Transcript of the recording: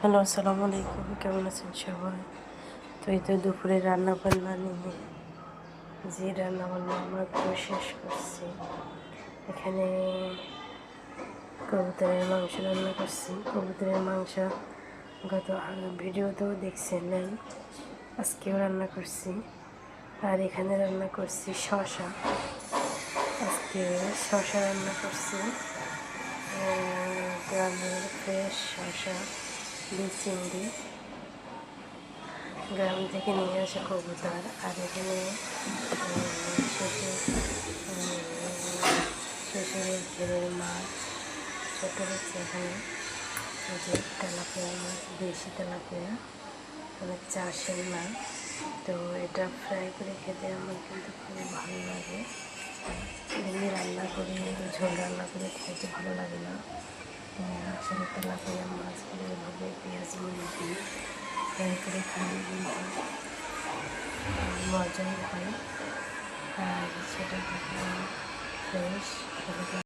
Hello, আসসালামু আলাইকুম। কেমন আছেন সবাই? তো এই তো দুপুরে রান্না বান্না নিয়ে যে রান্না বান্না আমরা পুরো শেষ করছি। এখানে কবুতরের মাংস রান্না করছি। কবুতরের মাংস গত ভিডিওতেও দেখছিলেন, আজকেও রান্না করছি। আর এখানে রান্না করছি শসা। আজকে শসা রান্না করছি, গ্রামের ফ্রেশ শসা দিয়ে চিংড়ি, গ্রাম থেকে নিয়ে আসা কবুতর। আর এখানে শ্বশুরের ঘেরের মাছ ছোটো হচ্ছে। এখানে যে তেলাপিয়া মাছ, দেশি তেলাপিয়া, মানে চাষের না। তো এটা ফ্রাই করে খেতে আমার কিন্তু খুব ভালো লাগে। এমনি রান্না করে ঝোল রান্না করে খেতে ভালো লাগে না। আসলে তেলাপিয়া মাছগুলো এভাবে পেঁয়াজ দিয়ে ফ্রাই করে খাওয়া কিন্তু মজাই হয়। আর সেটা থেকে ফ্রেশ